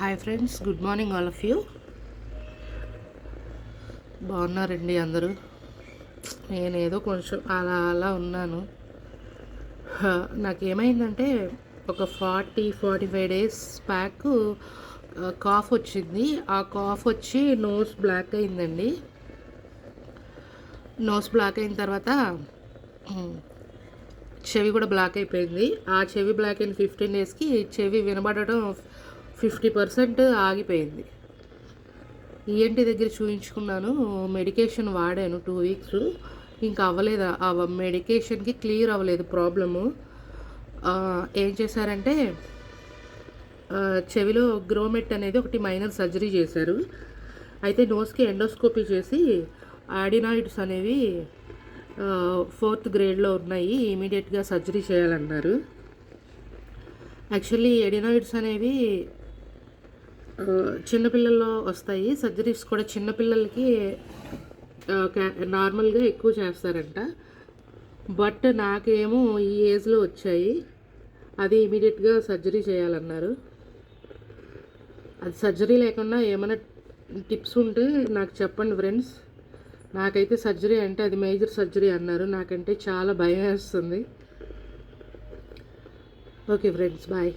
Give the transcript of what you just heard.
Hi friends, good morning all of you. బాగున్నారండి అందరూ? నేనేదో కొంచెం అలా ఉన్నాను. నాకేమైందంటే ఒక 45 డేస్ బ్యాక్ కాఫ్ వచ్చింది. ఆ కాఫ్ వచ్చి నోస్ బ్లాక్ అయిందండి. నోస్ బ్లాక్ అయిన తర్వాత చెవి కూడా బ్లాక్ అయిపోయింది. ఆ చెవి బ్లాక్ అయిన 15 డేస్కి చెవి వినబడటం 50% ఆగిపోయింది. ఈఎన్టీ దగ్గర చూయించుకున్నాను, మెడికేషన్ వాడాను 2 వీక్స్. ఇంకా అవ్వలేదు, ఆ మెడికేషన్కి క్లియర్ అవ్వలేదు ప్రాబ్లము. ఏం చేశారంటే చెవిలో గ్రోమెట్ అనేది ఒకటి మైనర్ సర్జరీ చేశారు. అయితే నోస్కి ఎండోస్కోపీ చేసి ఆడినాయిడ్స్ అనేవి 4th గ్రేడ్లో ఉన్నాయి, ఇమీడియట్గా సర్జరీ చేయాలన్నారు. యాక్చువల్లీ ఎడినాయిడ్స్ అనేవి చిన్నపిల్లల్లో వస్తాయి. సర్జరీస్ కూడా చిన్నపిల్లలకి నార్మల్గా ఎక్కువ చేస్తారంట. బట్ నాకేమో ఈ ఏజ్లో వచ్చాయి, అది ఇమీడియట్గా సర్జరీ చేయాలన్నారు. అది సర్జరీ లేకుండా ఏమైనా టిప్స్ ఉంటే నాకు చెప్పండి ఫ్రెండ్స్. నాకైతే సర్జరీ అంటే అది మేజర్ సర్జరీ అన్నారు. నాకంటే చాలా భయం వేస్తుంది. Okay friends, bye.